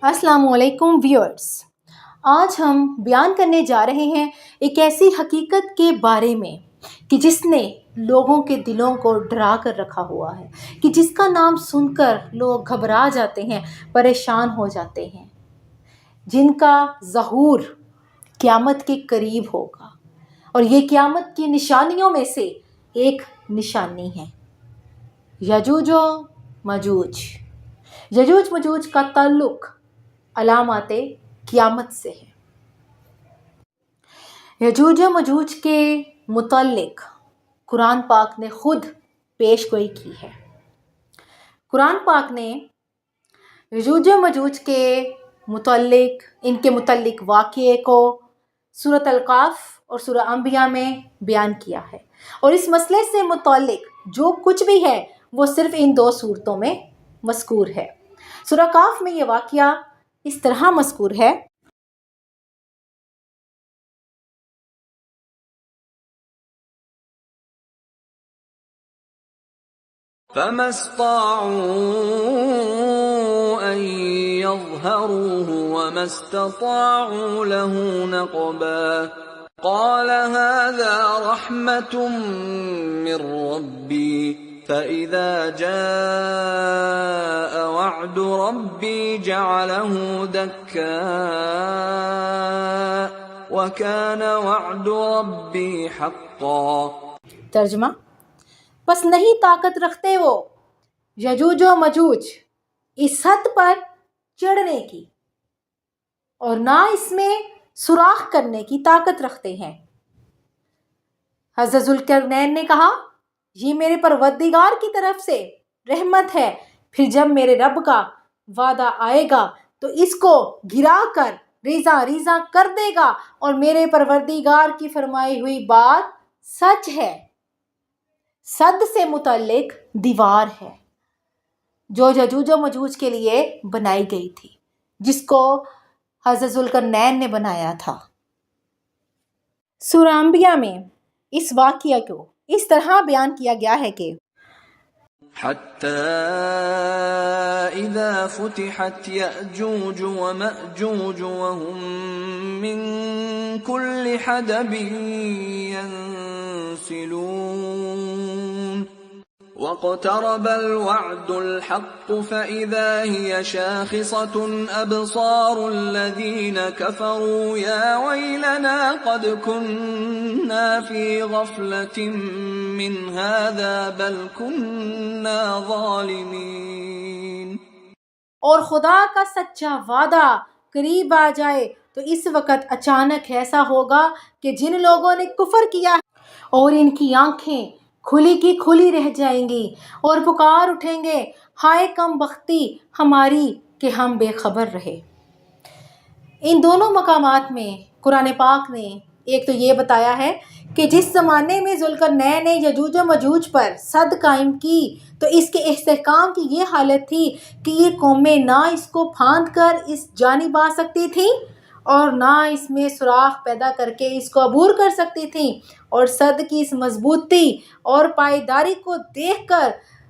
السلام علیکم ویورز، آج ہم بیان کرنے جا رہے ہیں ایک ایسی حقیقت کے بارے میں کہ جس نے لوگوں کے دلوں کو ڈرا کر رکھا ہوا ہے، کہ جس کا نام سن کر لوگ گھبرا جاتے ہیں، پریشان ہو جاتے ہیں، جن کا ظہور قیامت کے قریب ہوگا، اور یہ قیامت کی نشانیوں میں سے ایک نشانی ہے یجوج و مجوج۔ یجوج مجوج کا تعلق علامات قیامت سے ہے۔ یجوج و مجوج کے متعلق قرآن پاک نے خود پیش گوئی کی ہے۔ قرآن پاک نے یجوج و مجوج کے متعلق واقعے کو سورۃ القاف اور سورہ انبیاء میں بیان کیا ہے، اور اس مسئلے سے متعلق جو کچھ بھی ہے وہ صرف ان دو صورتوں میں مذکور ہے۔ سورہ قاف میں یہ واقعہ اس طرح مذکور ہے: فَمَا اسْطَاعُوا أَن يَظْهَرُوهُ وَمَا اسْتَطَاعُوا لَهُ نَقْبًا قَالَ هَٰذَا رَحْمَةٌ مِّن رَّبِّي فَإِذَا جَاءَ وَعْدُ رَبِّي جَعَلَهُ دَكَّاءَ وَكَانَ وَعْدُ رَبِّي حَقًّا۔ ترجمہ: بس نہیں طاقت رکھتے وہ یجوج و مجوج اس حد پر چڑھنے کی، اور نہ اس میں سوراخ کرنے کی طاقت رکھتے ہیں۔ حضرت ذوالقرنین نے کہا، یہ میرے پروردگار کی طرف سے رحمت ہے، پھر جب میرے رب کا وعدہ آئے گا تو اس کو گرا کر ریزہ ریزہ کر دے گا، اور میرے پروردگار کی فرمائی ہوئی بات سچ ہے۔ صد سے متعلق دیوار ہے جو یجوج و مجوج کے لیے بنائی گئی تھی، جس کو حضرت ذوالقرنین نے بنایا تھا۔ سورہ انبیاء میں اس واقعہ کو اس طرح بیان کیا گیا ہے کہ حَتَّى إِذَا فُتِحَتْ يَأْجُوجُ وَمَأْجُوجُ وَهُم مِّن كُلِّ حَدَبٍ يَنسِلُونَ وَاقْتَرَبَ الْوَعْدُ الْحَقُّ فَإِذَا هِيَ شَاخِصَةٌ أَبْصَارُ الَّذِينَ كَفَرُوا يَا وَيْلَنَا قَدْ كُنَّا فِي غَفْلَةٍ مِّنْ هَٰذَا بَلْ كُنَّا ظَالِمِينَ۔ اور خدا کا سچا وعدہ قریب آ جائے تو اس وقت اچانک ایسا ہوگا کہ جن لوگوں نے کفر کیا ہے اور ان کی آنکھیں کھلی کی کھلی رہ جائیں گی، اور پکار اٹھیں گے، ہائے کم بختی ہماری کہ ہم بے خبر رہے۔ ان دونوں مقامات میں قرآن پاک نے ایک تو یہ بتایا ہے کہ جس زمانے میں ذوالقرنین نے یجوج و مجوج پر سد قائم کی تو اس کے استحکام کی یہ حالت تھی کہ یہ قومیں نہ اس کو پھاند کر اس جانب آ سکتی تھیں، اور نہ اس میں سوراخ پیدا کر کے اس کو عبور کر سکتی تھیں، اور صد کی اس مضبوطی اور پائیداری کو دیکھ کر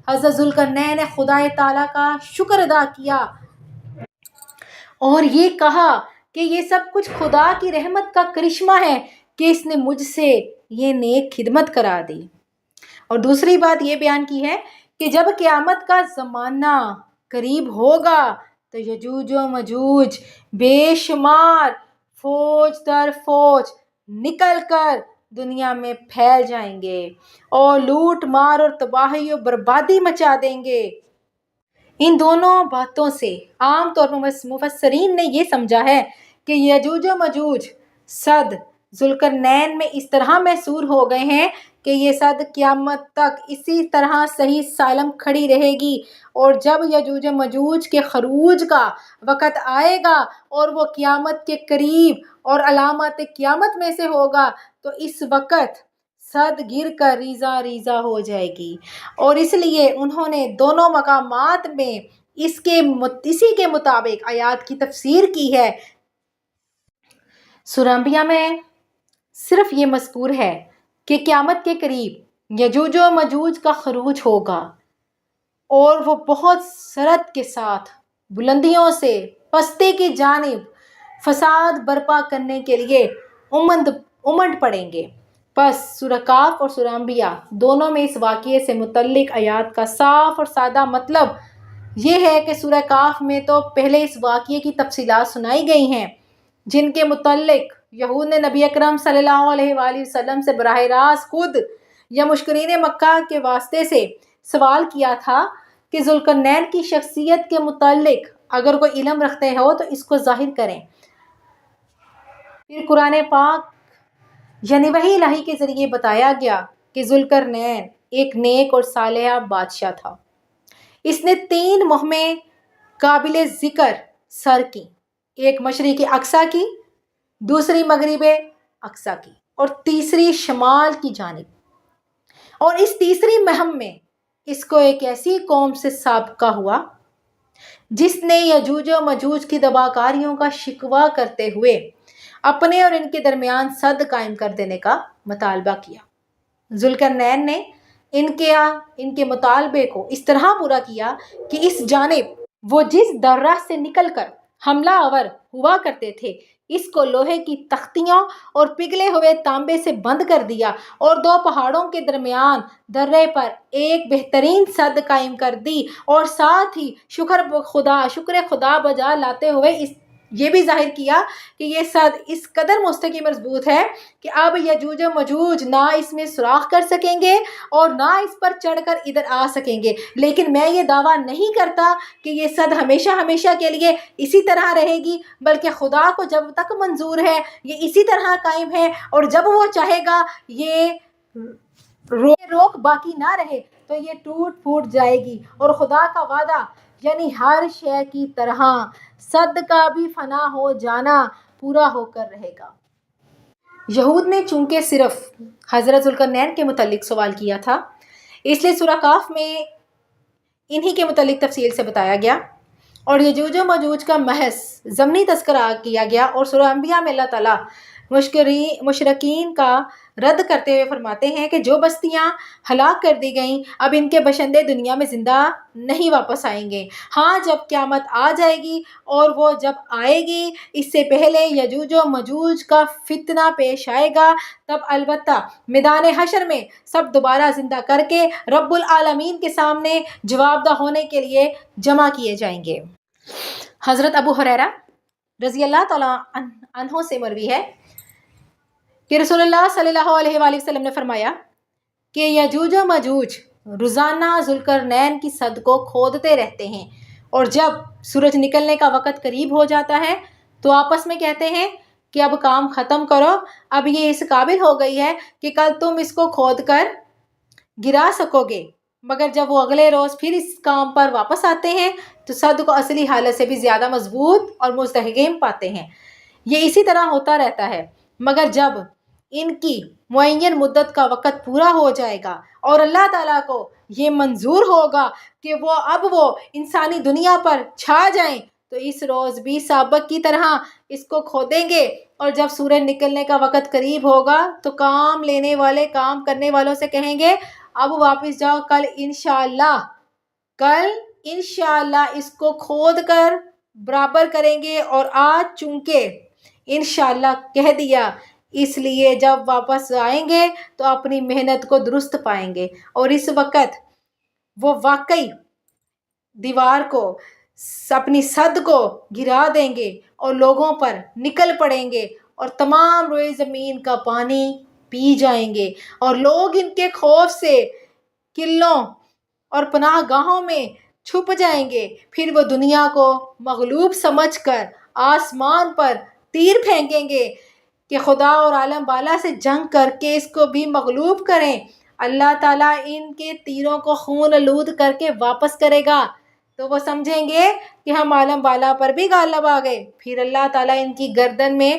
حضرت ذوالقرنین نے خدا تعالیٰ کا شکر ادا کیا اور یہ کہا کہ یہ سب کچھ خدا کی رحمت کا کرشمہ ہے کہ اس نے مجھ سے یہ نیک خدمت کرا دی۔ اور دوسری بات یہ بیان کی ہے کہ جب قیامت کا زمانہ قریب ہوگا تو یجوج و مجوج بے شمار فوج در فوج نکل کر دنیا میں پھیل جائیں گے اور لوٹ مار اور تباہی و بربادی مچا دیں گے۔ ان دونوں باتوں سے عام طور پر مفسرین نے یہ سمجھا ہے کہ یجوج و مجوج صد ذوالقرنین میں اس طرح محصور ہو گئے ہیں کہ یہ صد قیامت تک اسی طرح صحیح سالم کھڑی رہے گی، اور جب یجوج و مجوج کے خروج کا وقت آئے گا اور وہ قیامت کے قریب اور علامات قیامت میں سے ہوگا تو اس وقت صد گر کر ریزہ ریزہ ہو جائے گی، اور اس لیے انہوں نے دونوں مقامات میں اسی کے مطابق آیات کی تفسیر کی ہے۔ سورہ انبیاء میں صرف یہ مذکور ہے کہ قیامت کے قریب یجوج و مجوج کا خروج ہوگا، اور وہ بہت سرعت کے ساتھ بلندیوں سے پستی کی جانب فساد برپا کرنے کے لیے امنڈ پڑیں گے۔ پس سورہ کاف اور سورہ انبیاء دونوں میں اس واقعے سے متعلق آیات کا صاف اور سادہ مطلب یہ ہے کہ سورہ کاف میں تو پہلے اس واقعے کی تفصیلات سنائی گئی ہیں جن کے متعلق یہود نے نبی اکرم صلی اللہ علیہ وآلہ وسلم سے براہ راست خود یا مشرکین مکہ کے واسطے سے سوال کیا تھا کہ ذوالقرنین کی شخصیت کے متعلق اگر کوئی علم رکھتے ہو تو اس کو ظاہر کریں۔ پھر قرآن پاک یعنی وحی الہی کے ذریعے بتایا گیا کہ ذوالقرنین ایک نیک اور صالح بادشاہ تھا۔ اس نے 3 مہمیں قابل ذکر سر کی، ایک مشرق اقصیٰ کی، دوسری مغرب اقصیٰ کی اور تیسری شمال کی جانب۔ اور اس تیسری مہم میں اس کو ایک ایسی قوم سے سابقہ ہوا جس نے یجوج و مجوج کی دباکاریوں کا شکوہ کرتے ہوئے اپنے اور ان کے درمیان سد قائم کر دینے کا مطالبہ کیا۔ ذوالقرنین نے ان کے مطالبے کو اس طرح پورا کیا کہ اس جانب وہ جس درہ سے نکل کر حملہ آور ہوا کرتے تھے اس کو لوہے کی تختیوں اور پگھلے ہوئے تانبے سے بند کر دیا اور 2 پہاڑوں کے درمیان درے پر ایک بہترین سد قائم کر دی، اور ساتھ ہی شکر خدا بجا لاتے ہوئے یہ بھی ظاہر کیا کہ یہ سد اس قدر مستحکم مضبوط ہے کہ اب یجوج و مجوج نہ اس میں سوراخ کر سکیں گے اور نہ اس پر چڑھ کر ادھر آ سکیں گے۔ لیکن میں یہ دعویٰ نہیں کرتا کہ یہ سد ہمیشہ کے لیے اسی طرح رہے گی، بلکہ خدا کو جب تک منظور ہے یہ اسی طرح قائم ہے، اور جب وہ چاہے گا یہ روک باقی نہ رہے تو یہ ٹوٹ پھوٹ جائے گی۔ اور خدا کا وعدہ یعنی ہر شے کی طرح سد کا بھی فنا ہو جانا پورا ہو کر رہے گا۔ یہود نے چونکہ صرف حضرت ذوالقرنین کے متعلق سوال کیا تھا، اس لیے سورہ کاف میں انہی کے متعلق تفصیل سے بتایا گیا اور یجوج و مجوج کا محض ضمنی تذکرہ کیا گیا۔ اور سورہ انبیاء میں اللہ تعالیٰ مشرکین کا رد کرتے ہوئے فرماتے ہیں کہ جو بستیاں ہلاک کر دی گئیں اب ان کے باشندے دنیا میں زندہ نہیں واپس آئیں گے۔ ہاں جب قیامت آ جائے گی اور وہ جب آئے گی اس سے پہلے یجوج و مجوج کا فتنہ پیش آئے گا، تب البتہ میدان حشر میں سب دوبارہ زندہ کر کے رب العالمین کے سامنے جواب دہ ہونے کے لیے جمع کیے جائیں گے۔ حضرت ابو ہریرہ رضی اللہ تعالیٰ عنہ سے مروی ہے کہ رسول اللہ صلی اللہ علیہ وآلہ وسلم نے فرمایا کہ یجوج و مجوج روزانہ ذوالقرنین کی سد کو کھودتے رہتے ہیں، اور جب سورج نکلنے کا وقت قریب ہو جاتا ہے تو آپس میں کہتے ہیں کہ اب کام ختم کرو، اب یہ اس قابل ہو گئی ہے کہ کل تم اس کو کھود کر گرا سکو گے۔ مگر جب وہ اگلے روز پھر اس کام پر واپس آتے ہیں تو سد کو اصلی حالت سے بھی زیادہ مضبوط اور مستحکم پاتے ہیں۔ یہ اسی طرح ہوتا رہتا ہے، مگر جب ان کی معین مدت کا وقت پورا ہو جائے گا اور اللہ تعالیٰ کو یہ منظور ہوگا کہ وہ انسانی دنیا پر چھا جائیں تو اس روز بھی سابق کی طرح اس کو کھودیں گے، اور جب سورج نکلنے کا وقت قریب ہوگا تو کام لینے والے کام کرنے والوں سے کہیں گے اب واپس جاؤ، کل انشاءاللہ اس کو کھود کر برابر کریں گے، اور آج چونکہ انشاءاللہ کہہ دیا اس لیے جب واپس آئیں گے تو اپنی محنت کو درست پائیں گے، اور اس وقت وہ واقعی دیوار کو اپنی سد کو گرا دیں گے اور لوگوں پر نکل پڑیں گے اور تمام روئے زمین کا پانی پی جائیں گے، اور لوگ ان کے خوف سے قلعوں اور پناہ گاہوں میں چھپ جائیں گے۔ پھر وہ دنیا کو مغلوب سمجھ کر آسمان پر تیر پھینکیں گے کہ خدا اور عالم بالا سے جنگ کر کے اس کو بھی مغلوب کریں۔ اللہ تعالیٰ ان کے تیروں کو خون آلود کر کے واپس کرے گا تو وہ سمجھیں گے کہ ہم عالم بالا پر بھی غالب آ گئے۔ پھر اللہ تعالیٰ ان کی گردن میں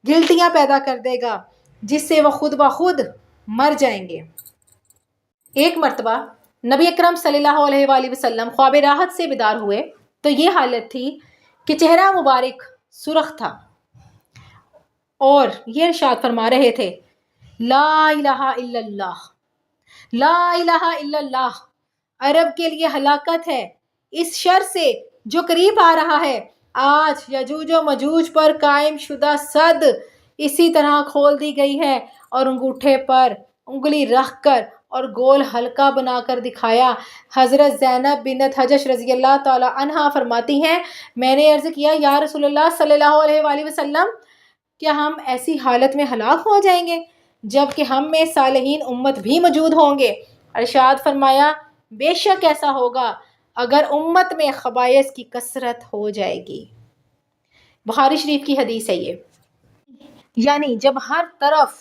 گلٹیاں پیدا کر دے گا جس سے وہ خود بخود مر جائیں گے۔ ایک مرتبہ نبی اکرم صلی اللہ علیہ وآلہ وسلم خواب راحت سے بیدار ہوئے تو یہ حالت تھی کہ چہرہ مبارک سرخ تھا اور یہ ارشاد فرما رہے تھے لا الہ الا اللہ، لا الہ الا اللہ عرب کے لیے ہلاکت ہے، اس شر سے جو قریب آ رہا ہے آج یجوج و مجوج پر قائم شدہ سد اسی طرح کھول دی گئی ہے اور انگوٹھے پر انگلی رکھ کر اور گول حلقہ بنا کر دکھایا۔ حضرت زینب بنت حجش رضی اللہ تعالی عنہا فرماتی ہیں میں نے عرض کیا یا رسول اللہ صلی اللہ علیہ وآلہ وسلم کیا ہم ایسی حالت میں ہلاک ہو جائیں گے جبکہ ہم میں صالحین امت بھی موجود ہوں گے؟ ارشاد فرمایا بے شک ایسا ہوگا اگر امت میں خبائث کی کثرت ہو جائے گی۔ بخاری شریف کی حدیث ہے یہ۔ یعنی جب ہر طرف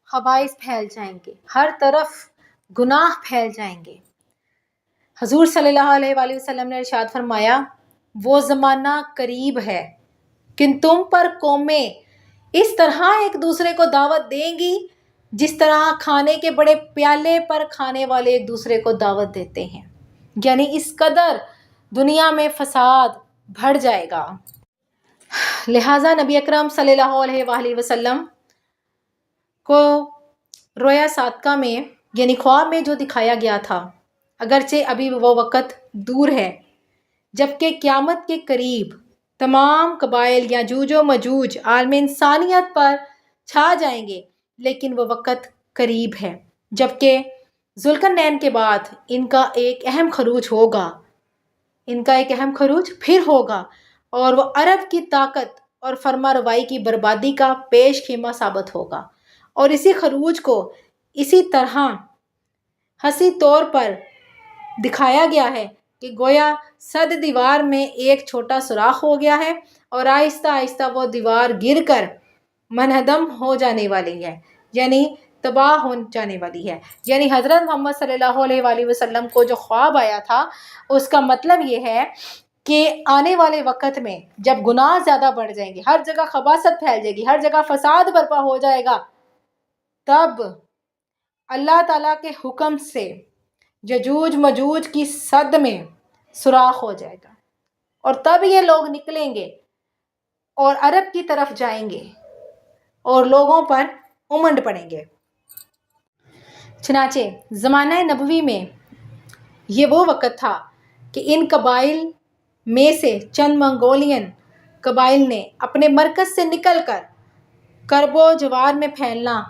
خبائث پھیل جائیں گے، ہر طرف گناہ پھیل جائیں گے، حضور صلی اللہ علیہ وآلہ وسلم نے ارشاد فرمایا وہ زمانہ قریب ہے کہ تم پر قومیں اس طرح ایک دوسرے کو دعوت دیں گی جس طرح کھانے کے بڑے پیالے پر کھانے والے ایک دوسرے کو دعوت دیتے ہیں۔ یعنی اس قدر دنیا میں فساد بڑھ جائے گا۔ لہٰذا نبی اکرم صلی اللہ علیہ وآلہ وسلم کو رویا صادقہ میں یعنی خواب میں جو دکھایا گیا تھا، اگرچہ ابھی وہ وقت دور ہے جبکہ قیامت کے قریب تمام قبائل یاجوج و مجوج عالم انسانیت پر چھا جائیں گے، لیکن وہ وقت قریب ہے جبکہ ذوالقرنین کے بعد ان کا ایک اہم خروج ہوگا، ان کا ایک اہم خروج پھر ہوگا اور وہ عرب کی طاقت اور فرما روائی کی بربادی کا پیش خیمہ ثابت ہوگا۔ اور اسی خروج کو اسی طرح حسی طور پر دکھایا گیا ہے کہ گویا صد دیوار میں ایک چھوٹا سوراخ ہو گیا ہے اور آہستہ آہستہ وہ دیوار گر کر منہدم ہو جانے والی ہے، یعنی تباہ ہو جانے والی ہے۔ یعنی حضرت محمد صلی اللہ علیہ وآلہ وسلم کو جو خواب آیا تھا اس کا مطلب یہ ہے کہ آنے والے وقت میں جب گناہ زیادہ بڑھ جائیں گے، ہر جگہ خباثت پھیل جائے گی، ہر جگہ فساد برپا ہو جائے گا، تب اللہ تعالیٰ کے حکم سے یجوج مجوج کی سد میں سوراخ ہو جائے گا اور تب یہ لوگ نکلیں گے اور عرب کی طرف جائیں گے اور لوگوں پر امنڈ پڑیں گے۔ چنانچہ زمانہ نبوی میں یہ وہ وقت تھا کہ ان قبائل میں سے چند منگولین قبائل نے اپنے مرکز سے نکل کر کرب و جوار میں پھیلنا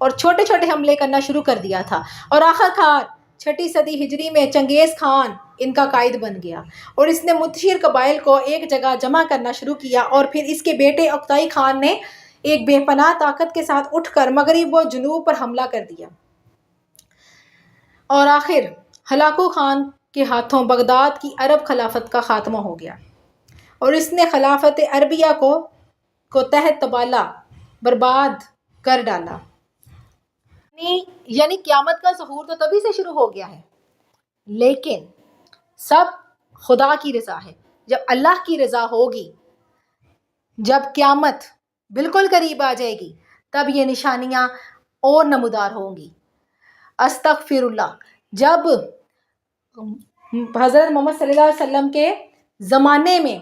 اور چھوٹے چھوٹے حملے کرنا شروع کر دیا تھا، اور آخر کار 6 صدی ہجری میں چنگیز خان ان کا قائد بن گیا اور اس نے متشر قبائل کو ایک جگہ جمع کرنا شروع کیا، اور پھر اس کے بیٹے اقتائی خان نے ایک بے پناہ طاقت کے ساتھ اٹھ کر مغرب و جنوب پر حملہ کر دیا، اور آخر ہلاکو خان کے ہاتھوں بغداد کی عرب خلافت کا خاتمہ ہو گیا اور اس نے خلافت عربیہ کو تحت تبالہ برباد کر ڈالا۔ یعنی قیامت کا ظہور تو تبھی سے شروع ہو گیا ہے، لیکن سب خدا کی رضا ہے۔ جب اللہ کی رضا ہوگی، جب قیامت بالکل قریب آ جائے گی، تب یہ نشانیاں اور نمودار ہوں گی۔ استغفر اللہ، جب حضرت محمد صلی اللہ علیہ وسلم کے زمانے میں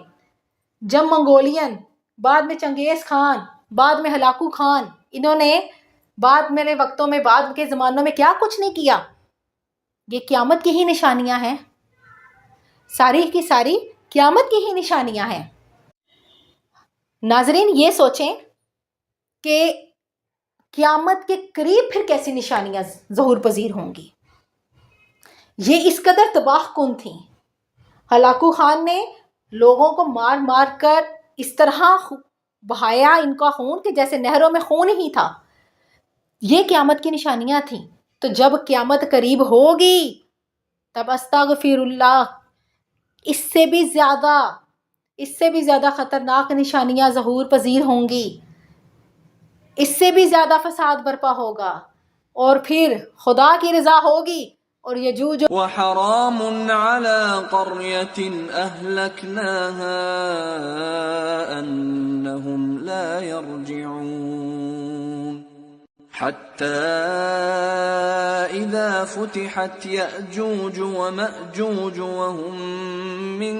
جب منگولین، بعد میں چنگیز خان، بعد میں ہلاکو خان، انہوں نے بعد میرے وقتوں میں بعد کے زمانوں میں کیا کچھ نہیں کیا، یہ قیامت کی ہی نشانیاں ہیں، ساری کی ساری قیامت کی ہی نشانیاں ہیں۔ ناظرین یہ سوچیں کہ قیامت کے قریب پھر کیسی نشانیاں ظہور پذیر ہوں گی۔ یہ اس قدر تباہ کن تھیں، ہلاکو خان نے لوگوں کو مار مار کر اس طرح بہایا ان کا خون کہ جیسے نہروں میں خون ہی تھا۔ یہ قیامت کی نشانیاں تھیں، تو جب قیامت قریب ہوگی تب استغفر اللہ اس سے بھی زیادہ خطرناک نشانیاں ظہور پذیر ہوں گی، اس سے بھی زیادہ فساد برپا ہوگا، اور پھر خدا کی رضا ہوگی اور یجوج وحرام على قرية أهلكناها أنهم لا يرجعون حتى إذا فتحت يأجوج ومأجوج وهم من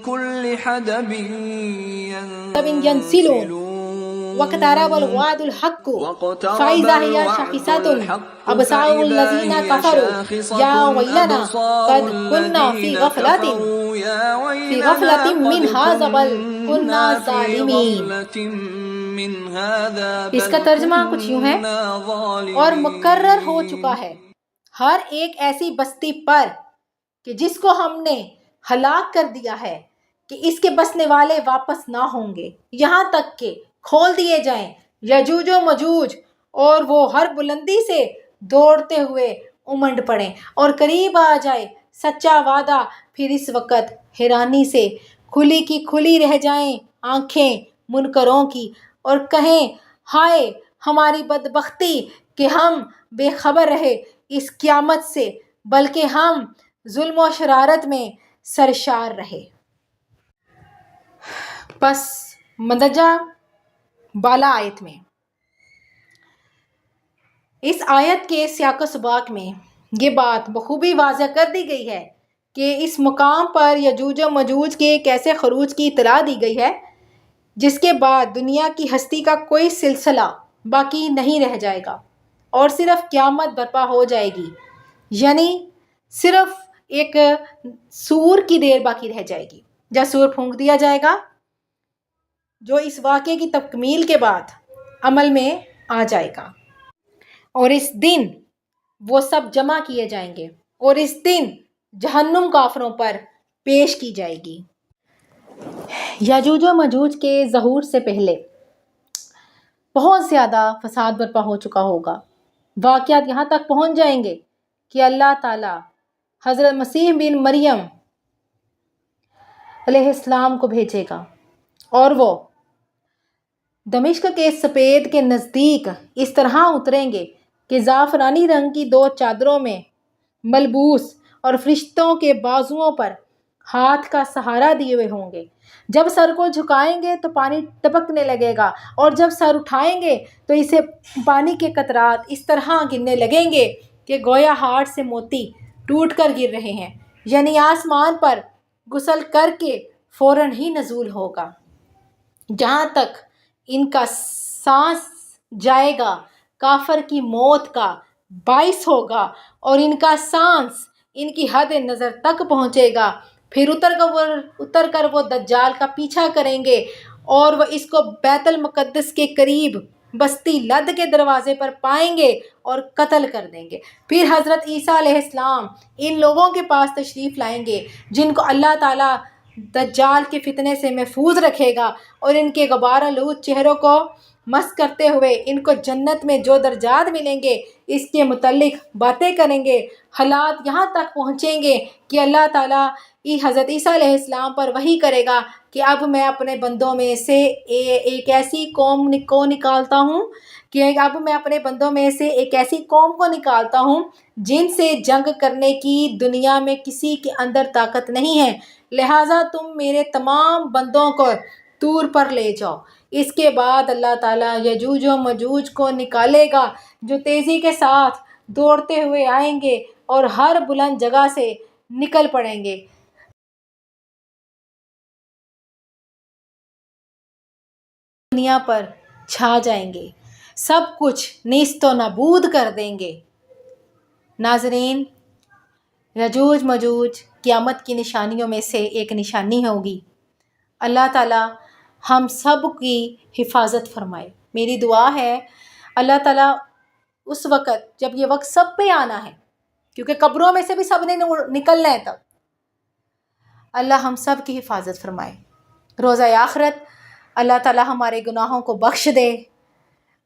كل حدب ينسلون وَاقْتَرَبَ الْوَعْدُ الْحَقُّ فَإِذَا هِيَ شَاخِصَةٌ أَبْصَارُ الَّذِينَ كَفَرُوا يَا وَيْلَنَا قَدْ كُنَّا فِي غَفْلَةٍ مِّنْ هَٰذَا بَلْ كُنَّا ظَالِمِينَ۔ اس کا ترجمہ کچھ یوں ہے، اور مقرر ہو چکا ہے ہر ایک ایسی بستی پر کہ جس کو ہم نے ہلاک کر دیا ہے کہ اس کے بسنے والے واپس نہ ہوں گے یہاں تک کہ کھول دیے جائیں یجوج و مجوج، اور وہ ہر بلندی سے دوڑتے ہوئے امنڈ پڑیں اور قریب آ جائے سچا وعدہ، پھر اس وقت حیرانی سے کھلی کی کھلی رہ جائیں آنکھیں منکروں کی اور کہیں ہائے ہماری بدبختی کہ ہم بے خبر رہے اس قیامت سے، بلکہ ہم ظلم و شرارت میں سرشار رہے۔ پس مندرجہ بالا آیت میں اس آیت کے سیاق و سباق میں یہ بات بخوبی واضح کر دی گئی ہے کہ اس مقام پر یجوج و مجوج کے کیسے خروج کی اطلاع دی گئی ہے، جس کے بعد دنیا کی ہستی کا کوئی سلسلہ باقی نہیں رہ جائے گا اور صرف قیامت برپا ہو جائے گی، یعنی صرف ایک سور کی دیر باقی رہ جائے گی جب سور پھونک دیا جائے گا، جو اس واقعے کی تکمیل کے بعد عمل میں آ جائے گا، اور اس دن وہ سب جمع کیے جائیں گے اور اس دن جہنم کافروں پر پیش کی جائے گی۔ یاجوج و ماجوج کے ظہور سے پہلے بہت زیادہ فساد برپا ہو چکا ہوگا۔ واقعات یہاں تک پہنچ جائیں گے کہ اللہ تعالیٰ حضرت مسیح بن مریم علیہ السلام کو بھیجے گا اور وہ دمشق کے سپید کے نزدیک اس طرح اتریں گے کہ زعفرانی رنگ کی 2 چادروں میں ملبوس اور فرشتوں کے بازوؤں پر ہاتھ کا سہارا دیے ہوئے ہوں گے۔ جب سر کو جھکائیں گے تو پانی ٹپکنے لگے گا اور جب سر اٹھائیں گے تو اسے پانی کے قطرات اس طرح گرنے لگیں گے کہ گویا ہاتھ سے موتی ٹوٹ کر گر رہے ہیں، یعنی آسمان پر غسل کر کے فوراً ہی نزول ہوگا۔ جہاں تک ان کا سانس جائے گا کافر کی موت کا باعث ہوگا اور ان کا سانس ان کی حد نظر تک پہنچے گا، پھر اتر کر وہ دجال کا پیچھا کریں گے اور وہ اس کو بیت المقدس کے قریب بستی لد کے دروازے پر پائیں گے اور قتل کر دیں گے۔ پھر حضرت عیسیٰ علیہ السلام ان لوگوں کے پاس تشریف لائیں گے جن کو اللہ تعالیٰ دجال کے فتنے سے محفوظ رکھے گا اور ان کے غبارآلود چہروں کو مس کرتے ہوئے ان کو جنت میں جو درجات ملیں گے اس کے متعلق باتیں کریں گے۔ حالات یہاں تک پہنچیں گے کہ اللہ تعالیٰ حضرت عیسیٰ علیہ السلام پر وحی کرے گا کہ اب میں اپنے بندوں میں سے ایک ایسی قوم کو نکالتا ہوں جن سے جنگ کرنے کی دنیا میں کسی کے اندر طاقت نہیں ہے، لہٰذا تم میرے تمام بندوں کو طور پر لے جاؤ۔ اس کے بعد اللہ تعالیٰ یجوج و مجوج کو نکالے گا جو تیزی کے ساتھ دوڑتے ہوئے آئیں گے اور ہر بلند جگہ سے نکل پڑیں گے، دنیا پر چھا جائیں گے، سب کچھ نیست و نابود کر دیں گے۔ ناظرین، یجوج مجوج قیامت کی نشانیوں میں سے ایک نشانی ہوگی۔ اللہ تعالیٰ ہم سب کی حفاظت فرمائے۔ میری دعا ہے اللہ تعالیٰ اس وقت جب یہ وقت سب پہ آنا ہے، کیونکہ قبروں میں سے بھی سب نے نکلنا ہے، تب اللہ ہم سب کی حفاظت فرمائے۔ روزہ آخرت اللہ تعالیٰ ہمارے گناہوں کو بخش دے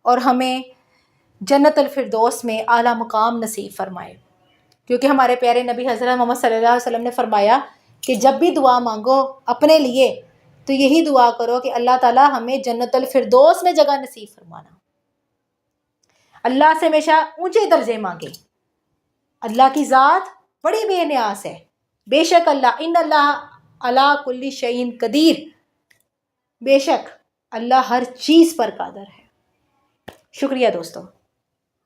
اور ہمیں جنت الفردوس میں اعلیٰ مقام نصیب فرمائے، کیونکہ ہمارے پیارے نبی حضرت محمد صلی اللہ علیہ وسلم نے فرمایا کہ جب بھی دعا مانگو اپنے لیے تو یہی دعا کرو کہ اللہ تعالیٰ ہمیں جنت الفردوس میں جگہ نصیب فرمانا۔ اللہ سے ہمیشہ اونچے درجے مانگے۔ اللہ کی ذات بڑی بے نیاز ہے، بے شک اللہ ان اللہ علی کل شیء قدیر، بے شک اللہ ہر چیز پر قادر ہے۔ شکریہ دوستو۔